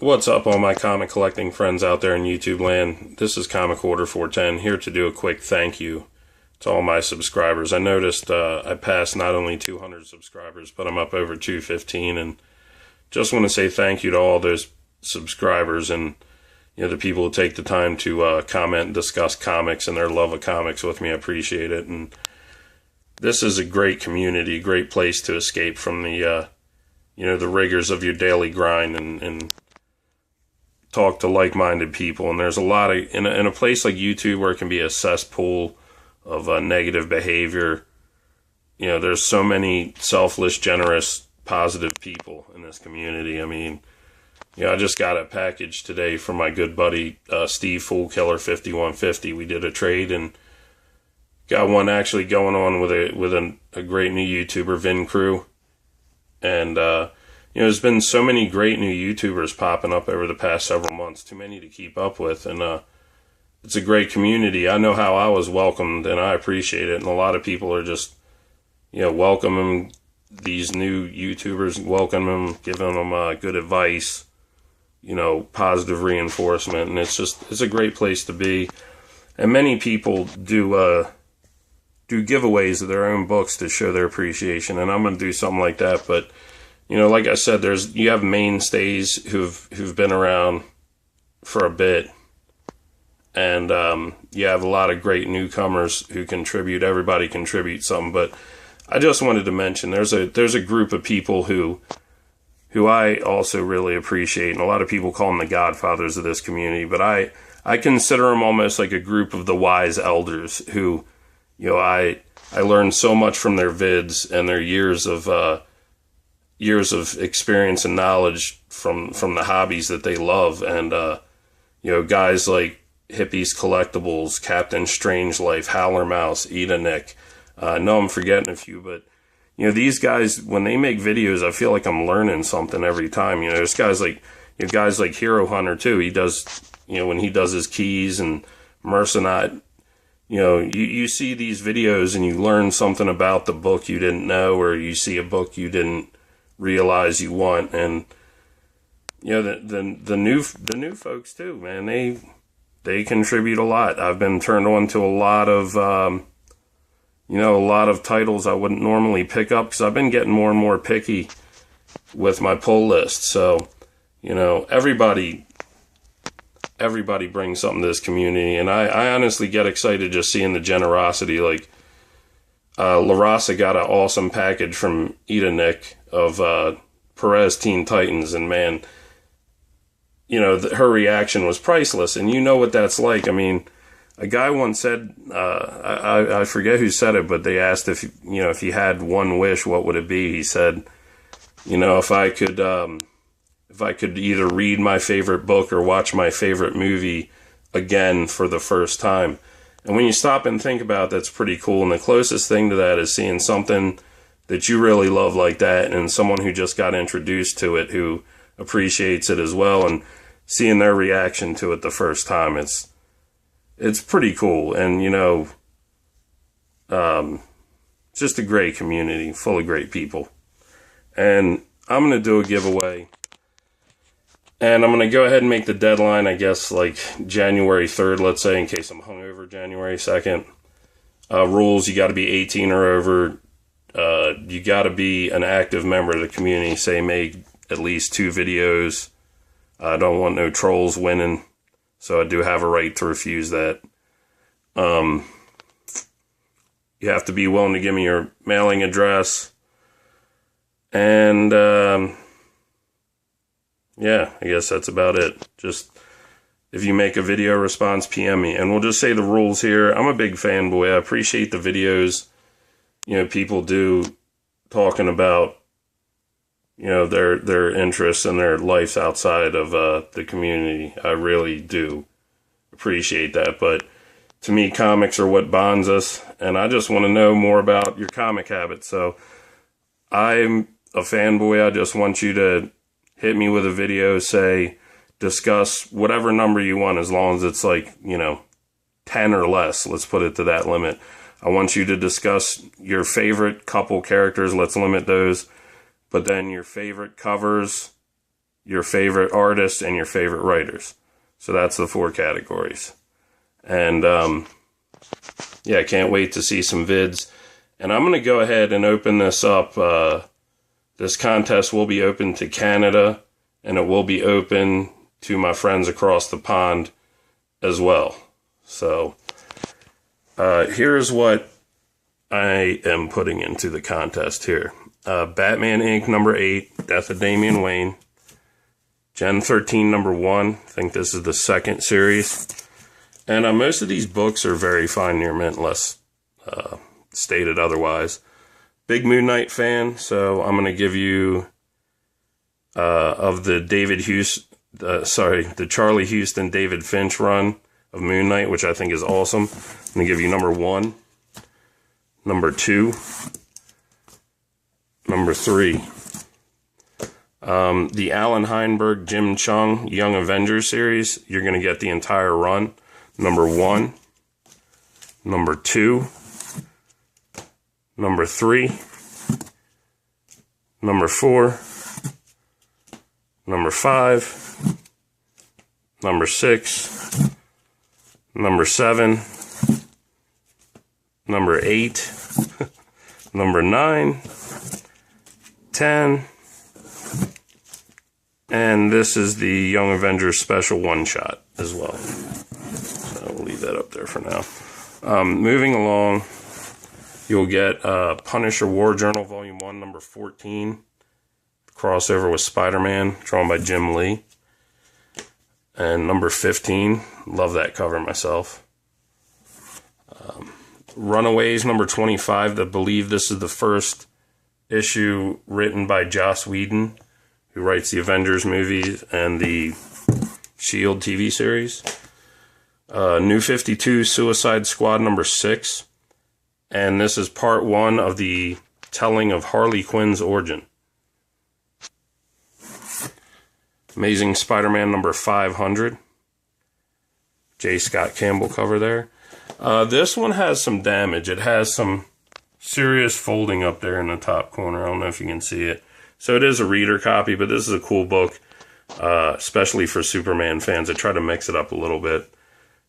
What's up, all my comic collecting friends out there in YouTube land? This is Comic Order 410, here to do a quick thank you to all my subscribers. I noticed I passed not only 200 subscribers, but I'm up over 215, and just want to say thank you to all those subscribers and the people who take the time to comment and discuss comics and their love of comics with me. I appreciate it, and this is a great community, great place to escape from the the rigors of your daily grind and talk to like-minded people. And there's a lot of, in a place like YouTube where it can be a cesspool of negative behavior, there's so many selfless, generous, positive people in this community. I mean, I just got a package today from my good buddy, Steve Foolkiller 5150. We did a trade and got one actually going on with a great new YouTuber, Vin Crew. And, there's been so many great new YouTubers popping up over the past several months, too many to keep up with, and it's a great community. I know how I was welcomed, and I appreciate it, and a lot of people are just, welcoming these new YouTubers, welcoming them, giving them good advice, positive reinforcement, and it's a great place to be. And many people do giveaways of their own books to show their appreciation, and I'm going to do something like that, but like I said, you have mainstays who've been around for a bit, and you have a lot of great newcomers who contribute. Everybody contributes something, but I just wanted to mention there's a group of people who I also really appreciate, and a lot of people call them the godfathers of this community, but I consider them almost like a group of the wise elders who, I learned so much from their vids and their years of experience and knowledge from the hobbies that they love. And guys like Hippies Collectibles, Captain Strangelife, Howler Mouse, Eda Nick. I know I'm forgetting a few, but these guys, when they make videos, I feel like I'm learning something every time. There's guys like Hero Hunter too. He does, when he does his keys, and Mercenaut. You see these videos and you learn something about the book you didn't know, or you see a book you didn't realize you want. And the new folks too, man, they contribute a lot. I've been turned on to a lot of titles I wouldn't normally pick up, because I've been getting more and more picky with my pull list. So everybody brings something to this community, and I honestly get excited just seeing the generosity. Like La Raza got an awesome package from Eda Nick of Perez Teen Titans, and man, her reaction was priceless, and what that's like. I mean, a guy once said, I forget who said it, but they asked if he had one wish, what would it be? He said, if I could either read my favorite book or watch my favorite movie again for the first time. And when you stop and think about it, that's pretty cool. And the closest thing to that is seeing something that you really love like that, and someone who just got introduced to it who appreciates it as well, and seeing their reaction to it the first time. It's pretty cool. And, just a great community full of great people. And I'm going to do a giveaway. And I'm going to go ahead and make the deadline, I guess, like January 3rd, let's say, in case I'm hungover January 2nd. Rules, you got to be 18 or over. You got to be an active member of the community, say make at least 2 videos. I don't want no trolls winning, so I do have a right to refuse that. You have to be willing to give me your mailing address. And, yeah, I guess that's about it. Just, if you make a video response, PM me. And we'll just say the rules here. I'm a big fanboy. I appreciate the videos, people do talking about, their interests and their lives outside of the community. I really do appreciate that. But to me, comics are what bonds us, and I just want to know more about your comic habits. So I'm a fanboy. I just want you to hit me with a video, say, discuss whatever number you want, as long as it's like, 10 or less. Let's put it to that limit. I want you to discuss your favorite couple characters. Let's limit those. But then your favorite covers, your favorite artists and your favorite writers. So that's the 4 categories. And yeah, I can't wait to see some vids. And I'm going to go ahead and open this up. This contest will be open to Canada, and it will be open to my friends across the pond as well. So here's what I am putting into the contest here. Batman Inc. number 8, Death of Damian Wayne. Gen 13 number 1. I think this is the 2nd series. And most of these books are very fine near mint, unless stated otherwise. Big Moon Knight fan, so I'm going to give you of the the Charlie Huston, David Finch run of Moon Knight, which I think is awesome. I'm going to give you number 1, number 2, number 3. The Allen Heinberg, Jim Chung, Young Avengers series, you're going to get the entire run. Number 1, number 2, number 3, number 4, number 5, number 6, number 7, number 8, number 9, 10, and this is the Young Avengers special one-shot as well. So we'll leave that up there for now. Moving along, you'll get Punisher War Journal Volume 1, number 14, crossover with Spider-Man, drawn by Jim Lee. And number 15, love that cover myself. Runaways, number 25, I believe this is the first issue written by Joss Whedon, who writes the Avengers movies and the S.H.I.E.L.D. TV series. New 52, Suicide Squad, number 6. And this is part 1 of the telling of Harley Quinn's origin. Amazing Spider-Man number 500. J. Scott Campbell cover there. This one has some damage. It has some serious folding up there in the top corner. I don't know if you can see it. So it is a reader copy, but this is a cool book, especially for Superman fans. I try to mix it up a little bit.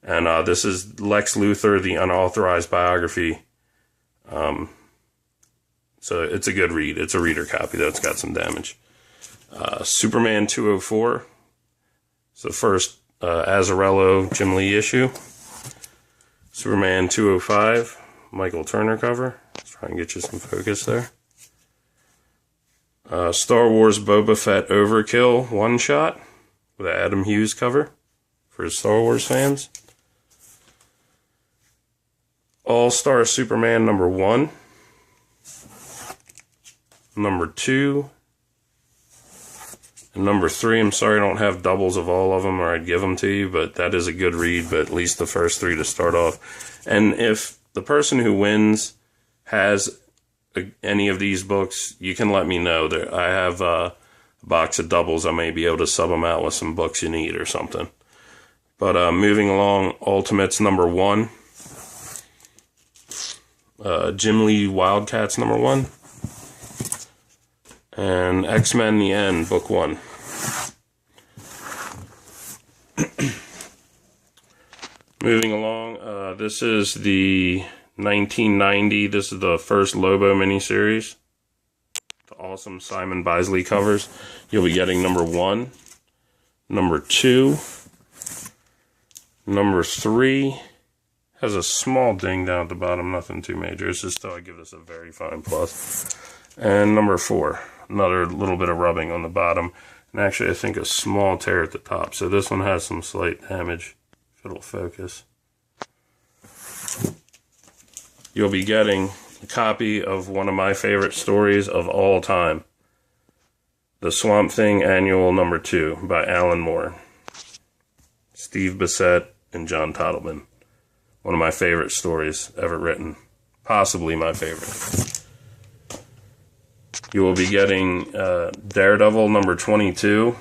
And this is Lex Luthor, the unauthorized biography. So it's a good read. It's a reader copy, though. It's got some damage. Superman 204. It's the first Azzarello Jim Lee issue. Superman 205. Michael Turner cover. Let's try and get you some focus there. Star Wars Boba Fett Overkill one-shot with an Adam Hughes cover for Star Wars fans. All-Star Superman number 1, number 2, and number 3. I'm sorry I don't have doubles of all of them, or I'd give them to you, but that is a good read, but at least the first 3 to start off. And if the person who wins has any of these books, you can let me know. I have a box of doubles. I may be able to sub them out with some books you need or something. But moving along, Ultimates number 1. Jim Lee Wildcats number 1. And X-Men The End, book 1. Moving along, this is the 1990. This is the first Lobo miniseries. The awesome Simon Bisley covers. You'll be getting number 1, number 2, number 3. Has a small ding down at the bottom, nothing too major. It's just though I give this a very fine plus. And number 4, another little bit of rubbing on the bottom. And actually I think a small tear at the top. So this one has some slight damage, if it'll focus. You'll be getting a copy of one of my favorite stories of all time. The Swamp Thing Annual number 2 by Alan Moore. Steve Bissette and John Tottleman. One of my favorite stories ever written. Possibly my favorite. You will be getting Daredevil number 22.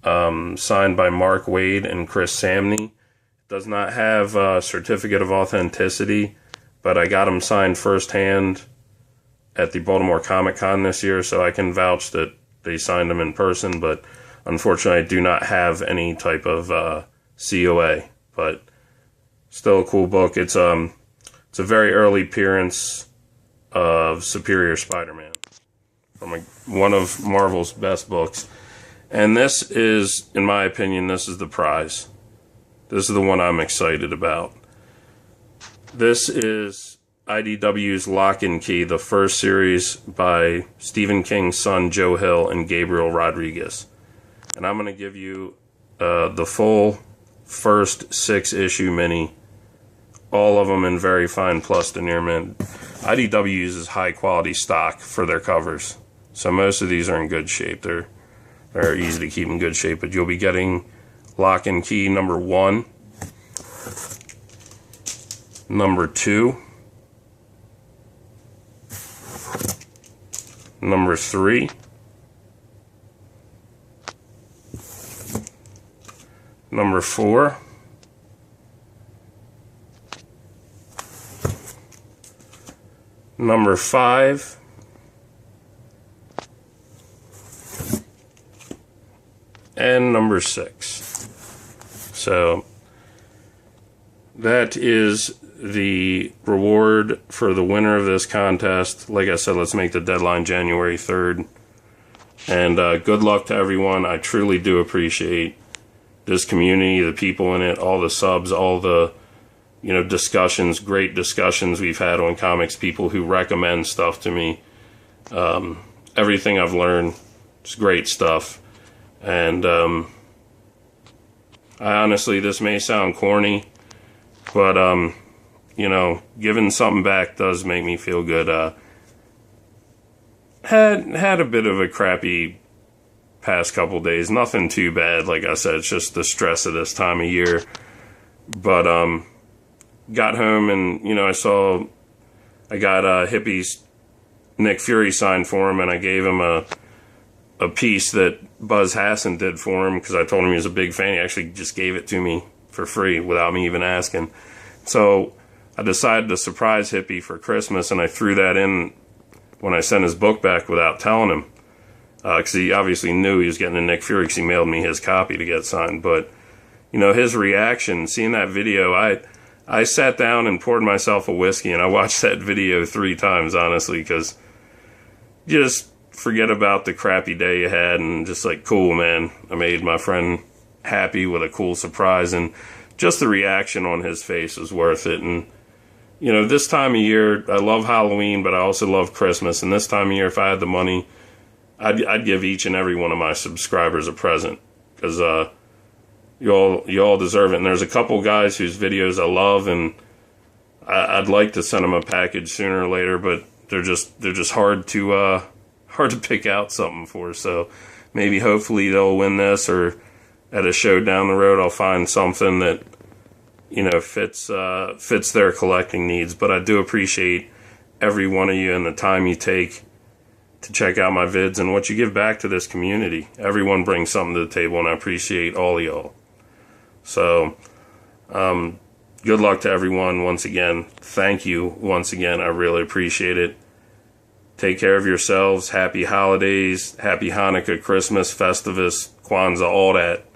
Signed by Mark Waid and Chris Samney. Does not have a certificate of authenticity, but I got them signed firsthand at the Baltimore Comic Con this year, so I can vouch that they signed them in person, but unfortunately I do not have any type of COA. But still a cool book. It's a very early appearance of Superior Spider-Man from one of Marvel's best books. And this is, in my opinion, this is the prize. This is the one I'm excited about. This is IDW's Lock and Key, the first series by Stephen King's son, Joe Hill, and Gabriel Rodriguez. And I'm going to give you the full first 6-issue mini, all of them in very fine plus denier mint. IDW uses high quality stock for their covers, so most of these are in good shape. They're easy to keep in good shape, but you'll be getting Lock and Key number 1, number 2, number 3, number 4, number 5, and number 6. So that is the reward for the winner of this contest. Like I said, let's make the deadline January 3rd. And good luck to everyone. I truly do appreciate this community, the people in it, all the subs, all the discussions, great discussions we've had on comics, people who recommend stuff to me. Everything I've learned is great stuff. And I honestly, this may sound corny, but giving something back does make me feel good. Had a bit of a crappy past couple days. Nothing too bad, like I said, it's just the stress of this time of year. But got home and I got Hippie's Nick Fury signed for him, and I gave him a piece that Buzz Hassan did for him because I told him he was a big fan. He actually just gave it to me for free without me even asking. So I decided to surprise Hippie for Christmas, and I threw that in when I sent his book back without telling him, because he obviously knew he was getting a Nick Fury because he mailed me his copy to get signed. But his reaction, seeing that video, I sat down and poured myself a whiskey, and I watched that video 3 times, honestly, because just forget about the crappy day you had and just like, cool, man, I made my friend happy with a cool surprise, and just the reaction on his face was worth it. And this time of year, I love Halloween, but I also love Christmas, and this time of year, if I had the money, I'd give each and every one of my subscribers a present, because you all deserve it. And there's a couple guys whose videos I love, and I'd like to send them a package sooner or later, but they're just hard to pick out something for. So maybe hopefully they'll win this, or at a show down the road I'll find something that fits their collecting needs. But I do appreciate every one of you and the time you take to check out my vids and what you give back to this community. Everyone brings something to the table, and I appreciate all of y'all. So good luck to everyone once again. Thank you once again. I really appreciate it. Take care of yourselves. Happy holidays. Happy Hanukkah, Christmas, Festivus, Kwanzaa, all that.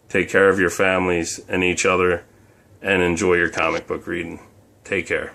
Take care of your families and each other, and enjoy your comic book reading. Take care.